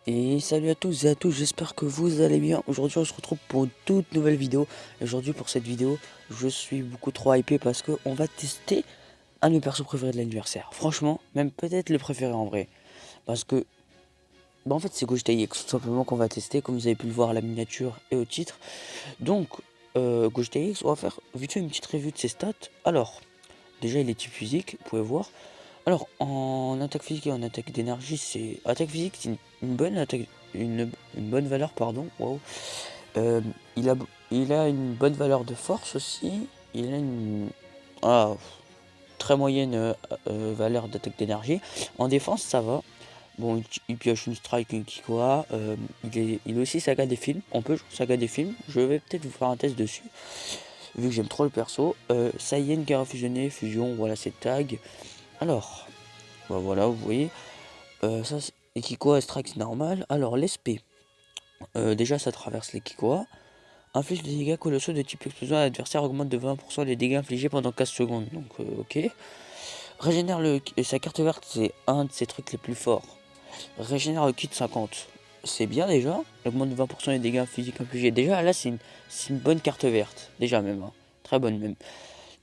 Et salut à tous et à tous, j'espère que vous allez bien. Aujourd'hui on se retrouve pour une toute nouvelle vidéo. Et aujourd'hui pour cette vidéo, je suis beaucoup trop hypé parce que on va tester un de mes persos préférés de l'anniversaire. Franchement, même peut-être le préféré en vrai. Parce que, en fait c'est Gogeta EX tout simplement qu'on va tester, comme vous avez pu le voir à la miniature et au titre. Donc, Gogeta EX, on va faire vite fait une petite review de ses stats. Alors, déjà il est type physique, vous pouvez voir. Alors, en attaque physique et en attaque d'énergie, c'est... Attaque physique, c'est une bonne attaque... une bonne valeur, pardon. Wow. Euh, il a, il a une bonne valeur de force aussi. Il a une... Ah, très moyenne valeur d'attaque d'énergie. En défense, ça va. Bon, il pioche une strike, une Kikoa. Il est aussi saga des films. On peut jouer saga des films. Je vais peut-être vous faire un test dessus, vu que j'aime trop le perso. Saiyan, Guerre fusionnée, fusion, voilà, c'est tag. Alors... Bah voilà, vous voyez, ça c'est les Kikoa Strike normal. Alors l'SP, déjà ça traverse les Kikoa. Inflige des dégâts colossaux de type explosion à l'adversaire, augmente de 20% les dégâts infligés pendant 15 secondes. Donc ok. Régénère sa carte verte, c'est un de ses trucs les plus forts. Régénère le kit 50. C'est bien déjà. Augmente de 20% les dégâts physiques infligés. Déjà là c'est une bonne carte verte. Déjà même. Hein. Très bonne même.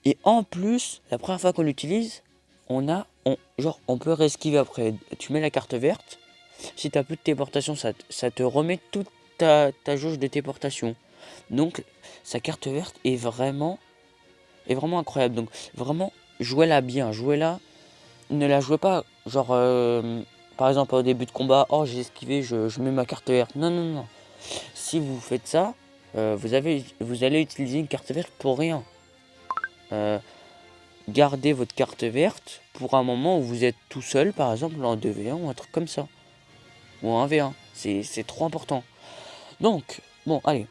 Et en plus, la première fois qu'on l'utilise, on peut réesquiver après. Tu mets la carte verte. Si tu n'as plus de téléportation, ça te remet toute ta jauge de téléportation. Donc, sa carte verte est vraiment incroyable. Donc, vraiment, jouez-la bien. Jouez-la. Ne la jouez pas, genre, par exemple, au début de combat, oh, j'ai esquivé, je mets ma carte verte. Non, non, non. Si vous faites ça, vous allez utiliser une carte verte pour rien. Euh, Gardez votre carte verte pour un moment où vous êtes tout seul, par exemple en 2v1 ou un truc comme ça. Ou en 1v1. C'est trop important. Donc, bon, allez.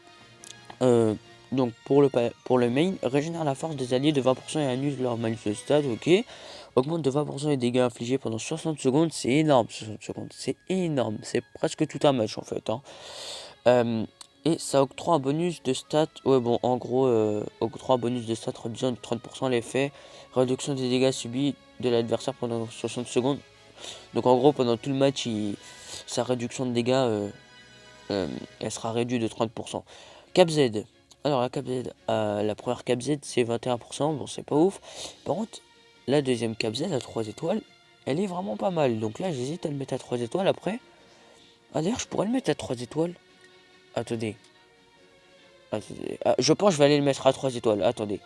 Euh, donc, pour le main, régénère la force des alliés de 20% et annule leur malus de stade, ok. Augmente de 20% les dégâts infligés pendant 60 secondes, c'est énorme, 60 secondes, c'est énorme. C'est presque tout un match en fait. Hein. Euh, et ça octroie un bonus de stats. Ouais, bon, en gros, octroie un bonus de stats réduisant de 30% l'effet. Réduction des dégâts subis de l'adversaire pendant 60 secondes. Donc, en gros, pendant tout le match, sa réduction de dégâts, elle sera réduite de 30%. Cap Z. Alors, la Cap Z, la première Cap Z, c'est 21%. Bon, c'est pas ouf. Par contre, la deuxième Cap Z, à 3 étoiles, elle est vraiment pas mal. Donc là, j'hésite à le mettre à 3 étoiles après. Ah, d'ailleurs, je pourrais le mettre à 3 étoiles. Attendez. Ah, je pense que je vais aller le mettre à 3 étoiles. Attendez.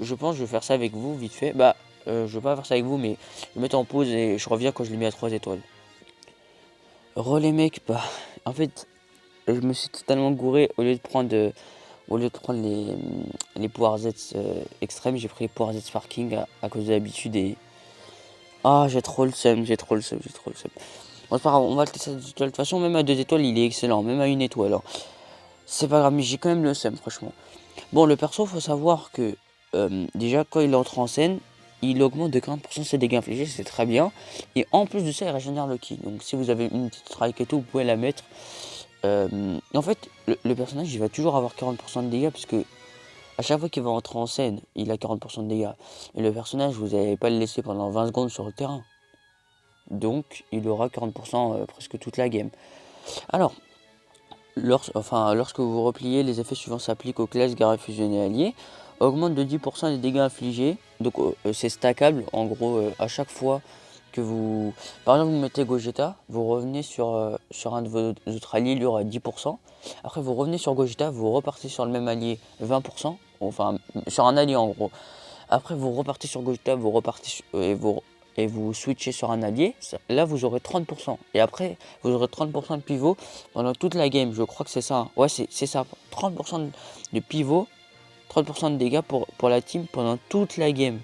Je pense que je vais faire ça avec vous vite fait. Bah, je vais pas faire ça avec vous, mais je vais mettre en pause et je reviens quand je l'ai mis à 3 étoiles. Relais mec, bah, en fait, je me suis totalement gouré. Au lieu de prendre les pouvoirs Z extrêmes, j'ai pris les pouvoirs Z Sparking à cause de l'habitude et... Ah, j'ai trop le seum, j'ai trop le seum, j'ai trop le seum. Bon, c'est pas grave, on va le tester à 2 étoiles. De toute façon, même à 2 étoiles, il est excellent. Même à 1 étoile. Alors, c'est pas grave, mais j'ai quand même le seum, franchement. Bon, le perso, faut savoir que déjà, quand il entre en scène, il augmente de 40% ses dégâts infligés, c'est très bien. Et en plus de ça, il régénère le ki. Donc, si vous avez une petite strike et tout, vous pouvez la mettre. En fait, le personnage, il va toujours avoir 40% de dégâts, puisque à chaque fois qu'il va entrer en scène, il a 40% de dégâts. Et le personnage, vous n'allez pas le laisser pendant 20 secondes sur le terrain. Donc, il aura 40% presque toute la game. Alors, lorsque vous repliez, les effets suivants s'appliquent aux classes guerrier fusionné alliés. Augmente de 10% les dégâts infligés. Donc c'est stackable. En gros, à chaque fois que vous... Par exemple, vous mettez Gogeta, vous revenez sur un de vos autres alliés, il y aura 10%. Après, vous revenez sur Gogeta, vous repartez sur le même allié, 20%. Enfin, sur un allié en gros. Après, vous repartez sur Gogeta, vous repartez et vous switchez sur un allié. Là, vous aurez 30%. Et après, vous aurez 30% de pivot pendant toute la game. Je crois que c'est ça. Hein. Ouais, c'est ça. 30% de pivot, 30% de dégâts pour la team pendant toute la game.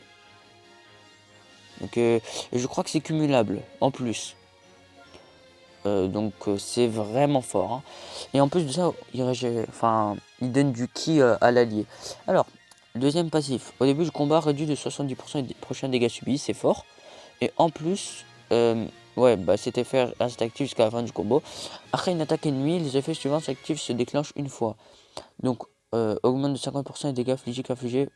Donc, je crois que c'est cumulable en plus. Donc, c'est vraiment fort. Hein. Et en plus de ça, il donne du ki à l'allié. Alors, deuxième passif. Au début du combat, réduit de 70% les prochains dégâts subis, c'est fort. Et en plus, ouais, bah cet effet reste actif jusqu'à la fin du combo. Après une attaque ennemie, les effets suivants s'activent se déclenchent une fois. Donc, augmente de 50% les dégâts physiques infligés.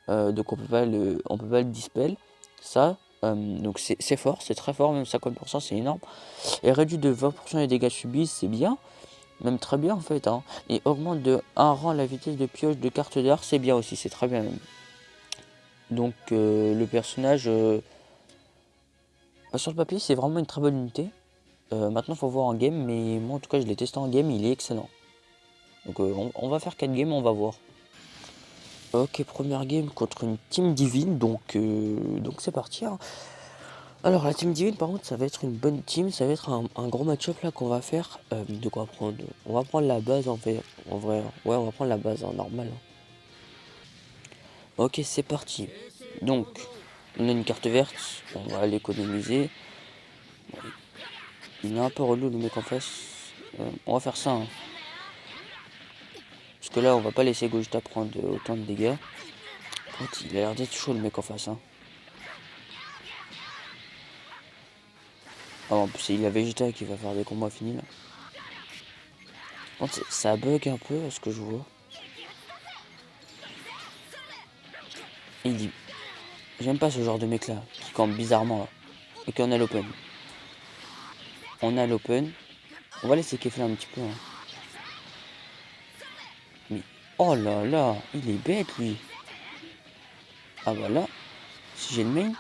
Donc on peut pas le dispel. Ça, Donc c'est fort, c'est très fort, même 50% c'est énorme. Et réduit de 20% les dégâts subis, c'est bien. Même très bien en fait. Hein. Et augmente de 1 rang la vitesse de pioche de carte d'art, c'est bien aussi, c'est très bien même. Donc le personnage, sur le papier, c'est vraiment une très bonne unité. Maintenant, il faut voir en game, mais moi en tout cas, je l'ai testé en game, il est excellent. Donc on va faire 4 games, on va voir. Ok, première game contre une team divine, donc c'est parti. Hein. Alors la team divine, par contre, ça va être une bonne team, ça va être un gros match-up là qu'on va faire. De quoi prendre? On va prendre la base en fait, en vrai. Ouais, on va prendre la base, hein, normal. Hein. Ok, c'est parti. Donc, on a une carte verte, on va l'économiser. Il est un peu relou le mec en face. On va faire ça. Hein. Parce que là, on va pas laisser Gogeta prendre autant de dégâts. Il a l'air d'être chaud le mec en face. Hein. Ah, en plus, il y a Vegeta qui va faire des combats finis là. Ça bug un peu à ce que je vois. Il dit, j'aime pas ce genre de mec là, qui campe bizarrement là. Ok, on a l'open. On a l'open. On va laisser Kefla un petit peu. Hein. Mais, oh là là, il est bête lui. Ah bah là, si j'ai le main.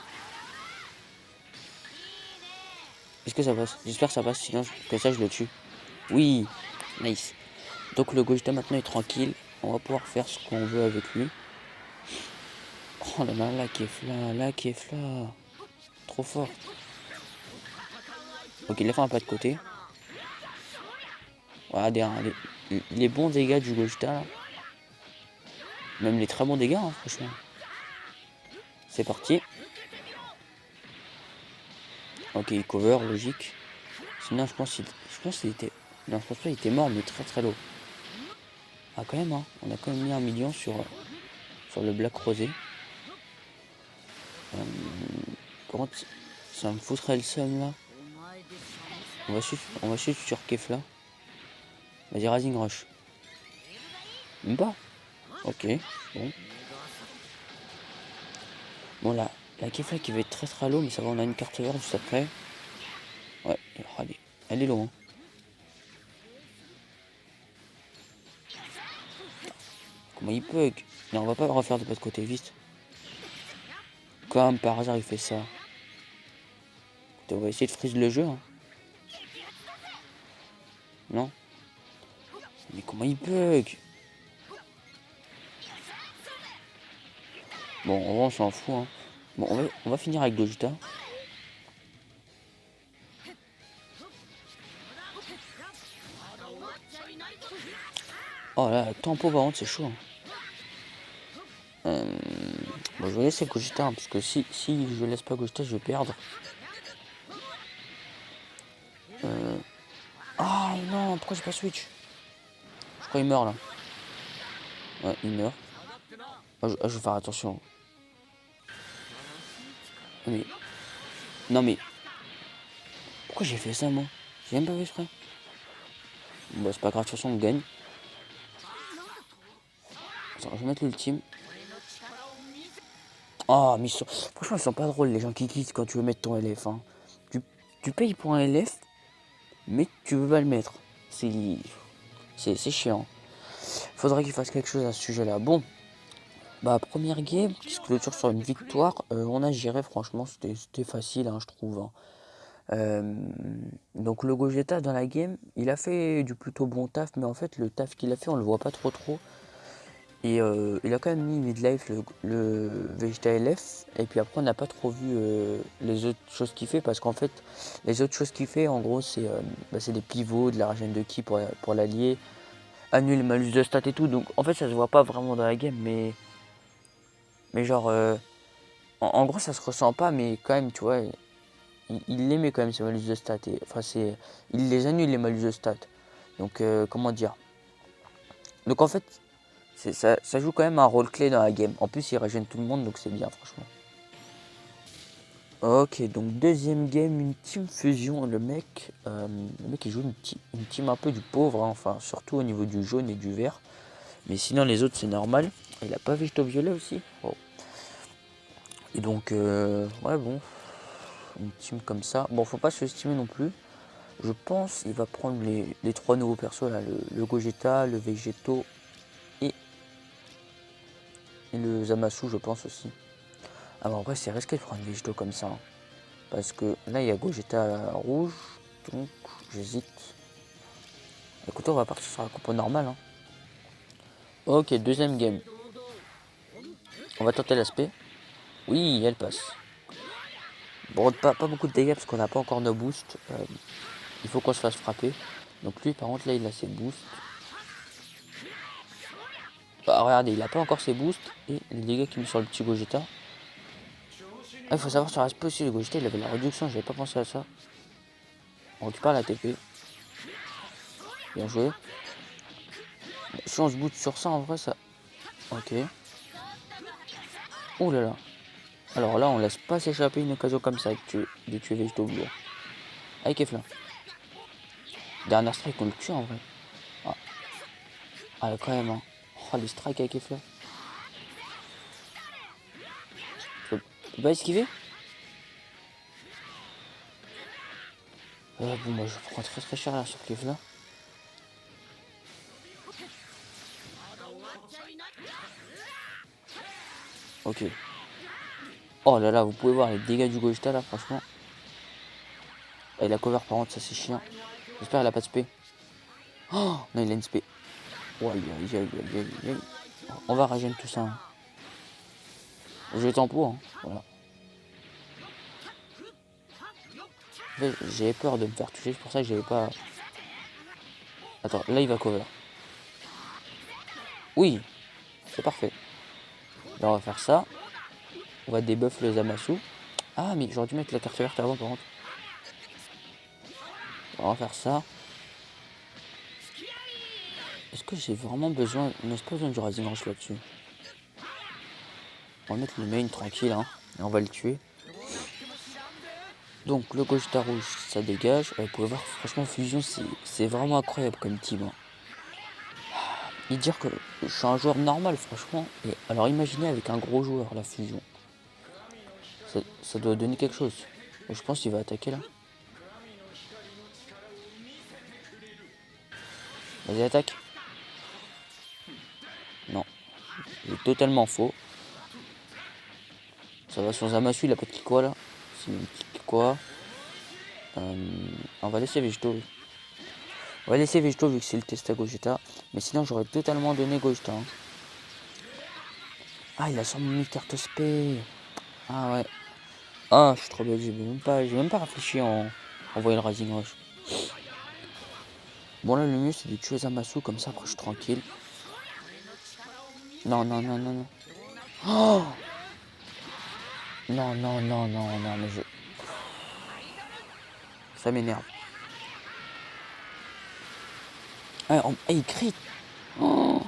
Est-ce que ça passe? J'espère que ça passe, sinon que ça je le tue. Oui, nice. Donc le Gogeta maintenant est tranquille. On va pouvoir faire ce qu'on veut avec lui. Oh là là, la Kefla. Trop fort. Ok, il a fait un pas de côté. Regardez, hein, les bons dégâts du Gogeta là. Même les très bons dégâts, hein, franchement. C'est parti. Ok, il cover, logique. Sinon, je pense qu'il était... Non, je pense pas qu'il était mort, mais très très low. Ah, quand même, hein. On a quand même mis 1 million sur le Black Rosé. Par contre, ça me foutrait le seum, là. On va suivre sur Kefla. Vas-y, Rising Rush. Même pas. Ok, bon. Bon, là, la Kefla qui va être très très low, mais ça va, on a une carte verte juste après. Ouais, allez, elle est low, hein. Comment il bug? Non, on va pas refaire de pas de côté, vite. Comme par hasard, il fait ça. On va essayer de freeze le jeu. Hein. Non? Mais comment il bug? Bon, en vrai, on s'en fout. Hein. Bon, on va finir avec Gogeta. Oh là, tempo par contre, c'est chaud. Hein. Bon, je vais laisser Gogeta, hein, parce que si je laisse pas Gogeta, je vais perdre. Ah non, pourquoi j'ai pas switch? Je crois qu'il meurt là. Ouais, il meurt. Ah, je vais faire attention. Mais... Non mais... Pourquoi j'ai fait ça moi? J'ai même pas fait exprès. Bon, c'est pas grave, de toute façon on gagne. Attends, je vais mettre l'ultime. Ah, mais franchement, ils sont pas drôles les gens qui quittent quand tu veux mettre ton LF. Hein. Tu payes pour un LF, mais tu veux pas le mettre. C'est chiant. Faudrait qu'il fasse quelque chose à ce sujet-là. Bon, bah première game, qui se clôture sur une victoire. On a géré, franchement, c'était facile, hein, je trouve. Hein. Donc le Gogeta dans la game, il a fait du plutôt bon taf, mais en fait le taf qu'il a fait, on le voit pas trop. Et il a quand même mis midlife le Vegeta LF. Et puis après on n'a pas trop vu les autres choses qu'il fait, parce qu'en fait les autres choses qu'il fait en gros c'est des pivots, de la régène de ki pour l'allier, annuler le malus de stats et tout. Donc en fait ça se voit pas vraiment dans la game, mais genre en gros ça se ressent pas, mais quand même tu vois, il les met quand même ces malus de stats. Et, enfin il les annule les malus de stats. Donc comment dire. Donc en fait ça joue quand même un rôle clé dans la game. En plus, il régène tout le monde, donc c'est bien, franchement. Ok, donc deuxième game, une team fusion. Le mec il joue une team un peu du pauvre, hein, enfin, surtout au niveau du jaune et du vert. Mais sinon, les autres, c'est normal. Il a pas Végéto violet aussi. Oh. Et donc, ouais, bon. une team comme ça. Bon, faut pas se estimer non plus. Je pense il va prendre les 3 nouveaux persos là, le Gogeta, le Végéto et le Zamasu, je pense aussi. Ah bah en vrai c'est risqué de prendre Végéto comme ça. Hein, parce que là il y a Gogeta rouge, donc j'hésite. Écoutez, on va partir sur la compo normale. Hein. Ok, deuxième game. On va tenter l'aspect. Oui, elle passe. Bon, pas beaucoup de dégâts parce qu'on n'a pas encore nos boosts. Il faut qu'on se fasse frapper. Donc lui, par contre, là, il a ses boosts. Bah, regardez, il a pas encore ses boosts. Et les dégâts qu'il met sur le petit Gogeta. Ah, il faut savoir sur l'aspect aussi, le Gogeta, il avait la réduction. J'avais pas pensé à ça. On récupère la TP. Bien joué. Bon, si on se booste sur ça, en vrai, ça... Ok. Ouh là là. Alors là, on laisse pas s'échapper une occasion comme ça de tuer Végéto Blue. Avec Kefla. Dernière strike, on le tue en vrai. Ah, ah quand même. Hein. Oh, les strikes avec Kefla. Je peux pas esquiver. Bon, moi je prends très cher là sur Kefla. Ok. Oh là là, vous pouvez voir les dégâts du Gogeta là, franchement. Et la cover par contre, ça c'est chiant. J'espère qu'elle a pas de spé. Oh non, il a une spé. Oh, aïe, aïe, aïe, aïe, aïe, aïe. On va régénérer tout ça. Hein. Je vais tempo, hein. Voilà. J'avais peur de me faire toucher, c'est pour ça que j'avais pas. Attends, là il va cover. Oui, c'est parfait. Là on va faire ça. On va débuff le Zamasu. Ah mais j'aurais dû mettre la carte verte avant par contre. On va faire ça. Est-ce que j'ai vraiment besoin... On n'a pas besoin du Rising Rush là-dessus. On va mettre le main tranquille hein. Et on va le tuer. Donc le Gogeta rouge ça dégage. Vous pouvez voir franchement Fusion c'est vraiment incroyable comme team. Hein. Et dire que je suis un joueur normal franchement. Et alors imaginez avec un gros joueur la Fusion. Ça doit donner quelque chose. Je pense qu'il va attaquer là. Vas-y attaque. Non. Il est totalement faux. Ça va sur Zamasu, il a pas de Kikwa là. C'est une petite Kikwa. On va laisser Végéto. On va laisser Végéto vu que c'est le test à Gogeta. Mais sinon j'aurais totalement donné Gogeta. Hein. Ah il a sûrement mis carte spé. Ah ouais. Ah je suis trop bête, j'ai même pas réfléchi en voyant le Rising Rush. Bon là le mieux c'est de tuer Zamasu comme ça après je suis tranquille. Non non non non non. Oh non non non non non mais je... Ça m'énerve. Ah, il crie. Oh.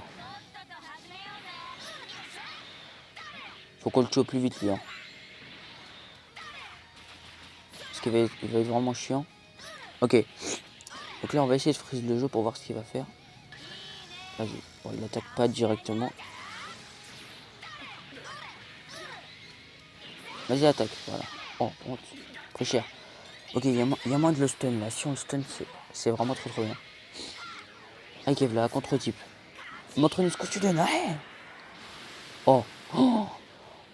Faut qu'on le tue au plus vite lui. Hein. Parce qu'il va être vraiment chiant. Ok. Donc là on va essayer de freeze le jeu pour voir ce qu'il va faire. Vas-y. Bon, il n'attaque pas directement. Vas-y attaque. Voilà. Oh très cher. Ok il y a moins de le stun là. Si on le stun c'est vraiment trop bien. Avec Evla, contre-type. Montre-nous ce que tu donnes. Ouais. Oh. Oh.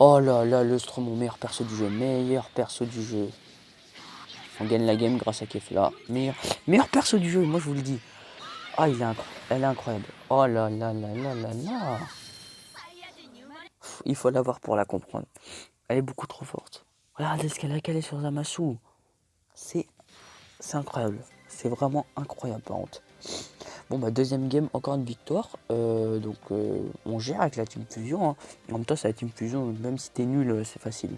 Oh là là, le Strom, mon meilleur perso du jeu. Meilleur perso du jeu. On gagne la game grâce à Kefla. Meilleur perso du jeu, moi je vous le dis. Ah, elle est incroyable. Oh là là là là là là. Il faut l'avoir pour la comprendre. Elle est beaucoup trop forte. Regardez ce qu'elle a calé sur Zamasu. C'est incroyable. C'est vraiment incroyable par contre. Bon bah deuxième game, encore une victoire. On gère avec la Team Fusion. Hein. En même temps c'est la Team Fusion, même si t'es nul, c'est facile.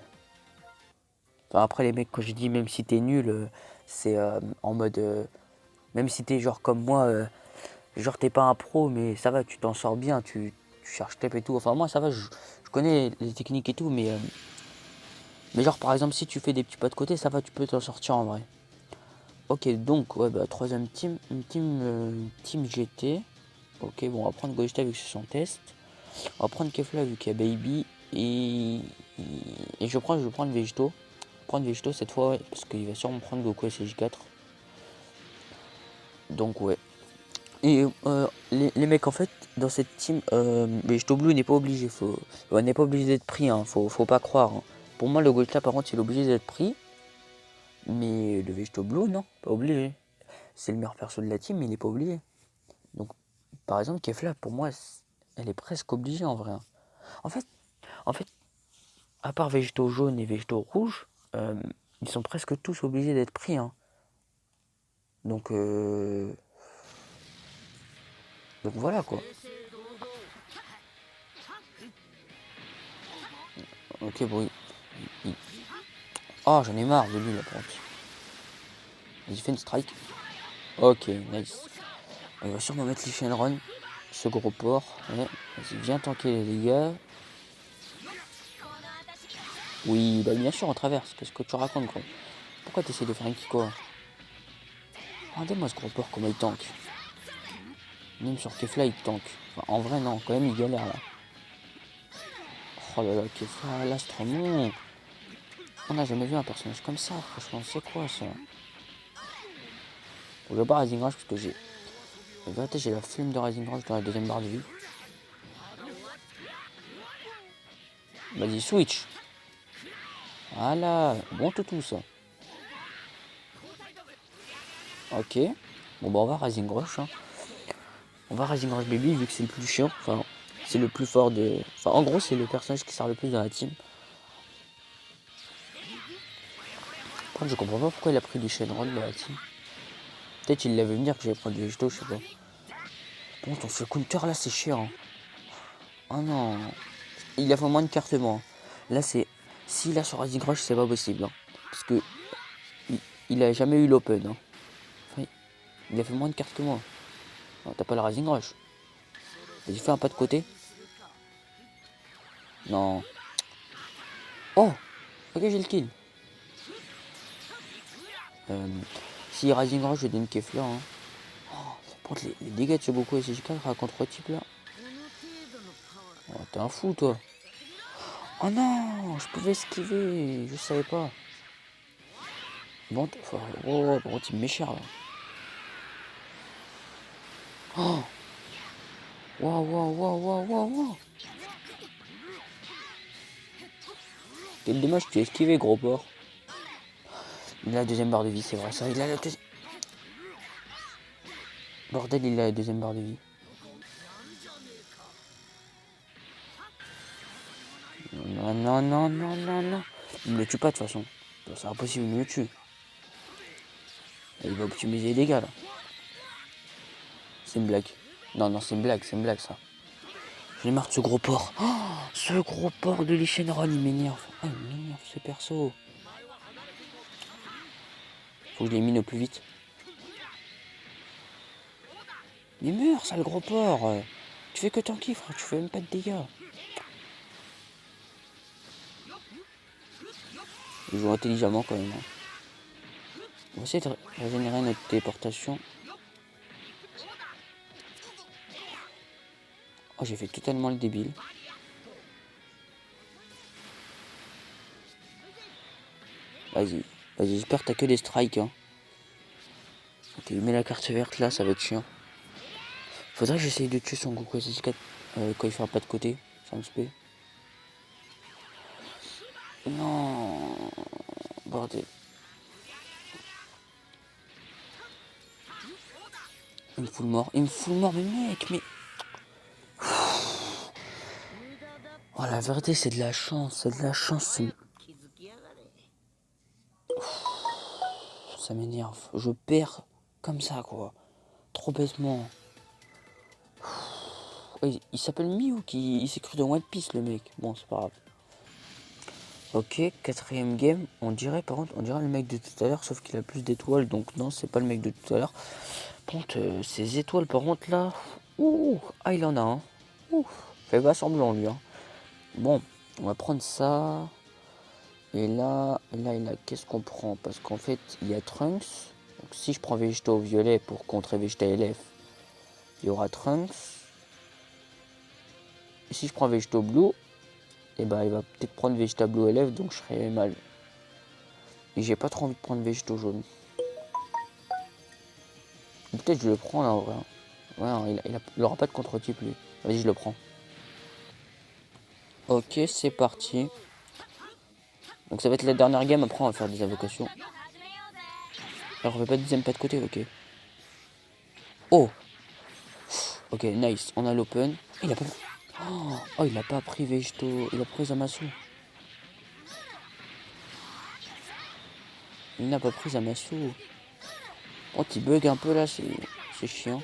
Enfin après les mecs quand je dis même si t'es nul, c'est en mode... même si t'es genre comme moi, genre t'es pas un pro mais ça va, tu t'en sors bien, tu cherches TP et tout. Enfin moi ça va, je connais les techniques et tout mais genre par exemple si tu fais des petits pas de côté, ça va, tu peux t'en sortir en vrai. Ok donc ouais bah troisième team, une team GT. Ok bon on va prendre Gogeta vu que c'est son test. On va prendre Kefla vu qu'il y a Baby et je vais prendre Végéto. prendre Végéto cette fois, ouais, parce qu'il va sûrement prendre Goku SJ4. Donc ouais. Et les mecs, en fait, dans cette team, Végéto Blue n'est pas obligé. N'est pas obligé d'être pris, hein, faut pas croire. Hein. Pour moi, le Gotcha, par contre, il est obligé d'être pris. Mais le Végéto Blue, non, pas obligé. C'est le meilleur perso de la team, mais il n'est pas obligé. Donc, par exemple, Kefla, pour moi, elle est presque obligée en vrai. Hein. En fait, en fait, à part Végéto jaune et Végéto rouge, ils sont presque tous obligés d'être pris. Hein. Donc voilà quoi. Ok, bon. Oh, j'en ai marre de lui là, par contre. Vas-y, fait une strike. Ok, nice. Il va sûrement mettre les Shenron. Ce gros porc. Ouais. Vas-y, viens tanker les dégâts. Oui, bah bien sûr, on traverse. Qu'est-ce que tu racontes, quoi? Pourquoi tu essaies de faire un Kiko? Regardez-moi ce gros porc, comment il tank. Même sur Kefla, il tank. Enfin, en vrai, non, quand même, il galère là. Oh là là, Kefla, l'Astromon. On n'a jamais vu un personnage comme ça, franchement, c'est quoi ça? Bon, je vais pas Rising Rush parce que j'ai. En vérité, j'ai la flemme de Rising Rush dans la deuxième barre de vie. Vas-y, switch. Voilà, bon tout ça. Ok. Bon, bah, on va Rising Rush. Hein. On va Rising Rush Baby vu que c'est le plus chiant. Enfin, c'est le plus fort de. Enfin, en gros, c'est le personnage qui sert le plus dans la team. Par contre, je comprends pas pourquoi il a pris du Shenron dans la team. Peut-être il l'avait venir que j'allais prendre du Végéto, je sais pas. Bon, ton ce counter là, c'est chiant. Oh non. Il a fait moins de cartes moi. Là, c'est. S'il a sur Rising Rush, c'est pas possible. Hein. Parce que. Il a jamais eu l'open. Hein. Enfin, il a fait moins de cartes que moi. T'as pas le Rising Rush. Vas-y, fais un pas de côté. Non. Oh. Ok, j'ai le kill. Si Rising Rush, je donne Kefla. Hein. Oh, les dégâts de ce Goku SJ4 contre 3 types là. Oh, t'es un fou, toi. Oh non, je pouvais esquiver. Je savais pas. Bon, oh, bon, il me cher là. Oh. Waouh, waouh, waouh, waouh, waouh, waouh. Quel dommage, tu as esquivé, gros porc. Il a la deuxième barre de vie, c'est vrai ça. Il a la deuxième. Bordel, il a la deuxième barre de vie. Non, non, non, non, non, non. Il me le tue pas de toute façon. C'est impossible, il me le tue. Il va optimiser les dégâts là. C'est une blague. Non, non, c'est une blague ça. J'en ai marre de ce gros porc. Oh, ce gros porc de Lichenron, il m'énerve. Oh, il m'énerve ce perso. Faut que je l'élimine au plus vite. Mais meurs, ça le gros porc. Tu fais que tanker, frère, tu fais même pas de dégâts. Il joue intelligemment quand même. Hein. On va essayer de régénérer notre téléportation. Oh, j'ai fait totalement le débile. Vas-y, vas-y, j'espère que t'as que des strikes. Hein. Ok, il met la carte verte là, ça va être chiant. Faudrait que j'essaye de tuer son Goku SJ4 quand il fait un pas de côté. Ça me spé. Non, bordel. Il me fout le mort, mais mec, mais... Oh, la vérité, c'est de la chance, ça m'énerve. Je perds comme ça, quoi. Trop bêtement. Il s'appelle Miu, il s'est cru dans One Piece, le mec. Bon, c'est pas grave. Ok, quatrième game. On dirait, par contre, le mec de tout à l'heure, sauf qu'il a plus d'étoiles, donc non, c'est pas le mec de tout à l'heure. Par contre, ces étoiles, par contre, là... Ouh, ah, il en a un. Ouh, fait pas semblant, lui. Hein. Bon, on va prendre ça. Et là, qu'est-ce qu'on prend? Parce qu'en fait, il y a Trunks. Donc si je prends Vegeta violet pour contrer Vegeta LF, il y aura Trunks. Et si je prends Vegeta blue, et ben il va peut-être prendre Vegeta blue LF, donc je serai mal. Et j'ai pas trop envie de prendre végétaux jaunes. Peut-être je le prends là en vrai. Ouais, hein, il aura pas de contre-type lui. Vas-y, je le prends. Ok, c'est parti. Donc ça va être la dernière game, après on va faire des invocations. Alors on fait pas de deuxième pas de côté, ok. Oh. Ok, nice, on a l'open. Il a pas... Oh, il a pas pris végétaux, il a pris Zamasu. Il n'a pas pris Zamasu. Oh, tu bug un peu là, c'est chiant.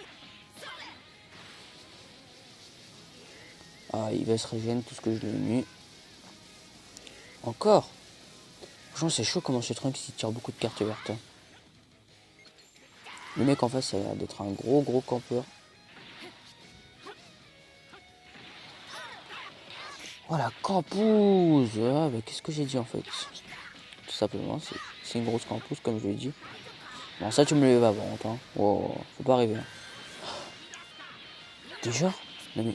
Ah, il va se régénérer tout ce que je lui ai mis. Encore. Franchement, c'est chaud comment ce Trunks il tire beaucoup de cartes vertes. Hein. Le mec en face, ça a l'air d'être un gros campeur. Oh la campouse. Ah, bah, qu'est-ce que j'ai dit en fait? Tout simplement, c'est une grosse campouse comme je l'ai dit. Bon, ça tu me le vas vendre, hein. Oh, faut pas rêver. Hein. Déjà? Non mais...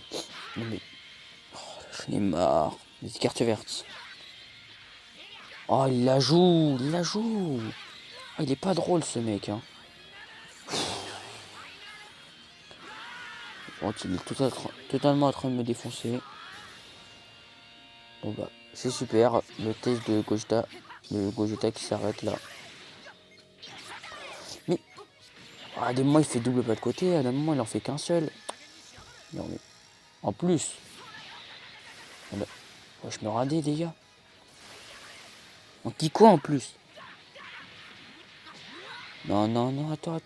Non mais... Oh, j'en ai marre. Des cartes vertes. Oh, il la joue. Il la joue. Oh, il est pas drôle ce mec, hein. Oh, il est totalement en train de me défoncer. Bon bah, c'est super. Le test de Gogeta. Le Gogeta qui s'arrête là. Mais... à des moments il fait double pas de côté. À des moments il en fait qu'un seul. Non mais... En plus... Oh, bah... oh, je me radais les gars. On dit quoi en plus? Non, non, non, attends.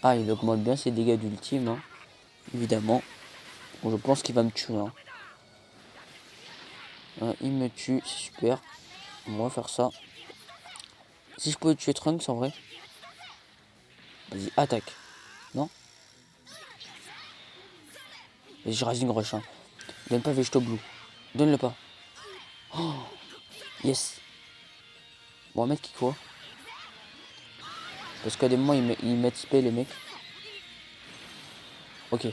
Ah, il augmente bien ses dégâts d'ultime, hein. Évidemment. Bon, je pense qu'il va me tuer. Hein. Il me tue, c'est super. On va faire ça. Si je peux tuer Trunks en vrai. Vas-y, attaque. Non? Vas-y, je Rising Rush. Hein. Donne pas Vegeto Blue. Donne-le pas. Oh, yes. Bon, on va mettre qui quoi? Parce qu'à des moments, ils mettent spé les mecs. Ok.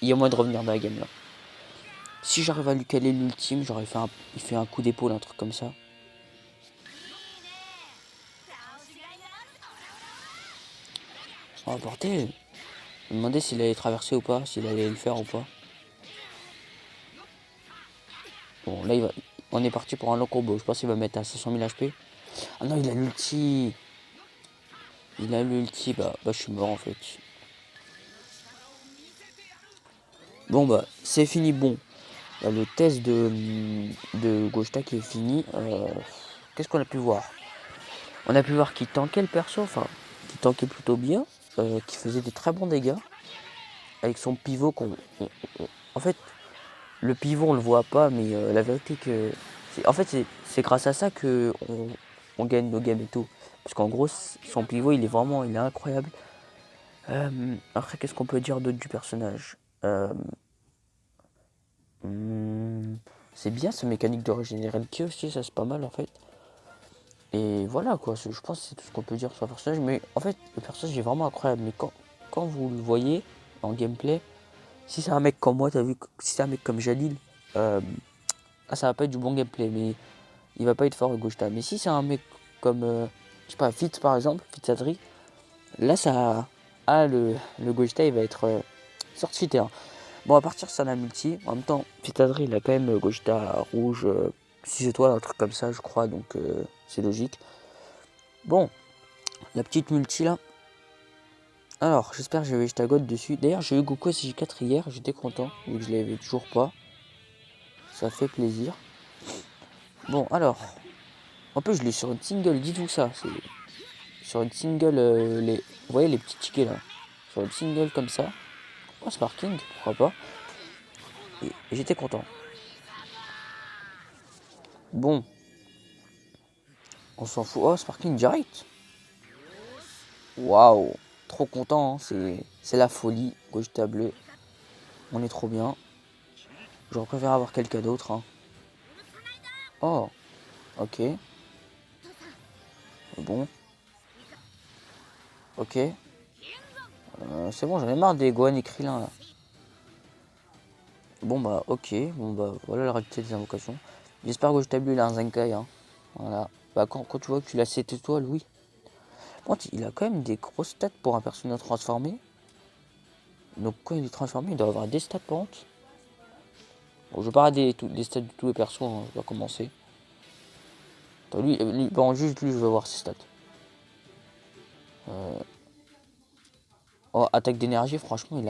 Il y a moyen de revenir dans la game là. Si j'arrive à lui caler l'ultime, j'aurais fait il fait un coup d'épaule, un truc comme ça. Oh bordel. Je me demandais s'il allait traverser ou pas, s'il allait le faire ou pas. Bon, là, on est parti pour un long combo. Je pense qu'il va mettre à 500 000 HP. Ah non, il a l'ulti. Il a l'ulti. Bah, je suis mort en fait. Bon, bah, c'est fini. Bon, là, le test de Gogeta qui est fini. Qu'est-ce qu'on a pu voir? On a pu voir qu'il tankait le perso. Enfin, qu'il tankait plutôt bien. Qui faisait des très bons dégâts. Avec son pivot en fait, le pivot on le voit pas, mais la vérité que... En fait, c'est grâce à ça que on gagne nos games et tout. Parce qu'en gros, son pivot, il est incroyable. Après, qu'est-ce qu'on peut dire d'autre du personnage? C'est bien ce mécanique de régénérer le ki aussi, ça c'est pas mal en fait. Et voilà quoi, je pense que c'est tout ce qu'on peut dire sur le personnage. Mais en fait, le personnage est vraiment incroyable. Mais quand vous le voyez en gameplay, si c'est un mec comme moi, t'as vu, si c'est un mec comme Jalil, ça va pas être du bon gameplay, mais il va pas être fort le Gogeta. Mais si c'est un mec comme, je sais pas, Fitz par exemple, Fitzadri, là ça... Ah, le Gogeta il va être sorti du terrain. Bon, à partir ça la multi. En même temps, Fitzadri il a quand même Gogeta rouge, 6 étoiles, un truc comme ça, je crois, donc c'est logique. Bon, la petite multi là. Alors, j'espère que j'ai Vegeta God dessus. D'ailleurs, j'ai eu Goku SJ4 hier, j'étais content, vu que je l'avais toujours pas. Ça fait plaisir. Bon, alors. En plus, je l'ai sur une single, dites-vous ça. C'est sur une single, vous voyez les petits tickets là. Sur une single comme ça. Oh, Sparking, pourquoi pas. Et j'étais content. Bon. On s'en fout. Oh, Sparking direct. Waouh. Trop content, hein. C'est la folie. Gogeta bleu. On est trop bien. J'aurais préféré avoir quelqu'un d'autre. Hein. Oh. Ok. Bon. Ok. C'est bon, j'en ai marre des Gohan et Krillin là. Bon bah ok. Bon bah voilà la réalité des invocations. J'espère que Gogeta bleu il a un Zenkai. Hein. Voilà. Bah, quand tu vois que tu l'as 7 étoiles, oui. Bon, il a quand même des grosses stats pour un personnage transformé. Donc quand il est transformé, il doit avoir des stats pentes. Bon, je vais pas regarder les stats de tous les persos, hein, je vais commencer. Attends, bon, juste lui, je vais voir ses stats. Oh, attaque d'énergie, franchement,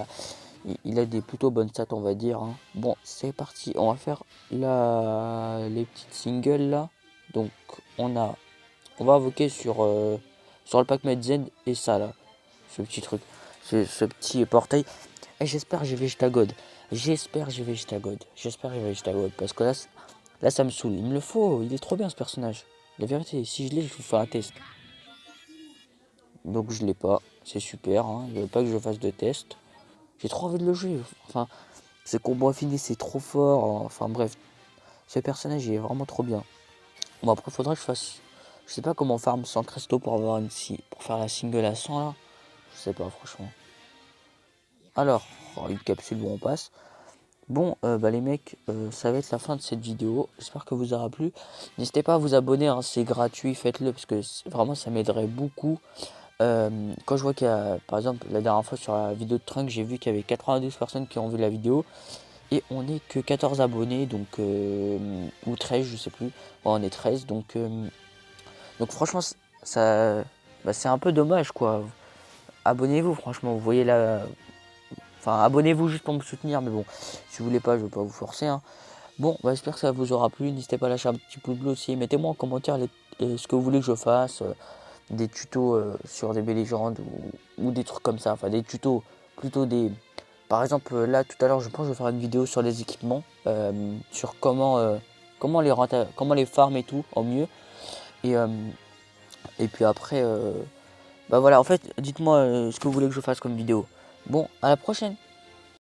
il a des plutôt bonnes stats, on va dire. Hein. Bon, c'est parti. On va faire les petites singles là. Donc, on va invoquer sur le pack Medzen et ça là. Ce petit truc. Ce petit portail. Et j'espère que j'ai Vegeta-God. J'espère que j'ai Vegeta-God. Parce que là, ça me saoule. Il me le faut. Il est trop bien ce personnage. La vérité, si je l'ai, je vous fais un test. Donc je l'ai pas. C'est super. Hein. Il ne veut pas que je fasse de test. J'ai trop envie de le jouer. Enfin, ce combo infini, c'est trop fort. Enfin bref. Ce personnage, il est vraiment trop bien. Bon, après, il faudrait que je fasse... Je sais pas comment farm 100 cristaux pour faire la single à 100 là. Je sais pas, franchement. Alors, une capsule, bon, on passe. Bon, bah les mecs, ça va être la fin de cette vidéo. J'espère que vous aura plu. N'hésitez pas à vous abonner, hein, c'est gratuit, faites-le parce que vraiment ça m'aiderait beaucoup. Quand je vois qu'il y a, par exemple, la dernière fois sur la vidéo de Trunk, j'ai vu qu'il y avait 92 personnes qui ont vu la vidéo. Et on n'est que 14 abonnés, donc ou 13, je sais plus. Bon, on est 13, donc franchement, ça, bah, c'est un peu dommage, quoi. Abonnez-vous, franchement, vous voyez là. Enfin, abonnez-vous juste pour me soutenir, mais bon, si vous voulez pas, je vais pas vous forcer. Hein. Bon, bah, j'espère que ça vous aura plu. N'hésitez pas à lâcher un petit pouce bleu aussi. Mettez-moi en commentaire ce que vous voulez que je fasse. Des tutos sur des légendes ou des trucs comme ça. Enfin, des tutos, plutôt des... Par exemple, là, tout à l'heure, je pense que je vais faire une vidéo sur les équipements. Sur comment les farm et tout, au mieux. Et, euh, et puis après, bah voilà, en fait, dites-moi ce que vous voulez que je fasse comme vidéo. Bon, à la prochaine.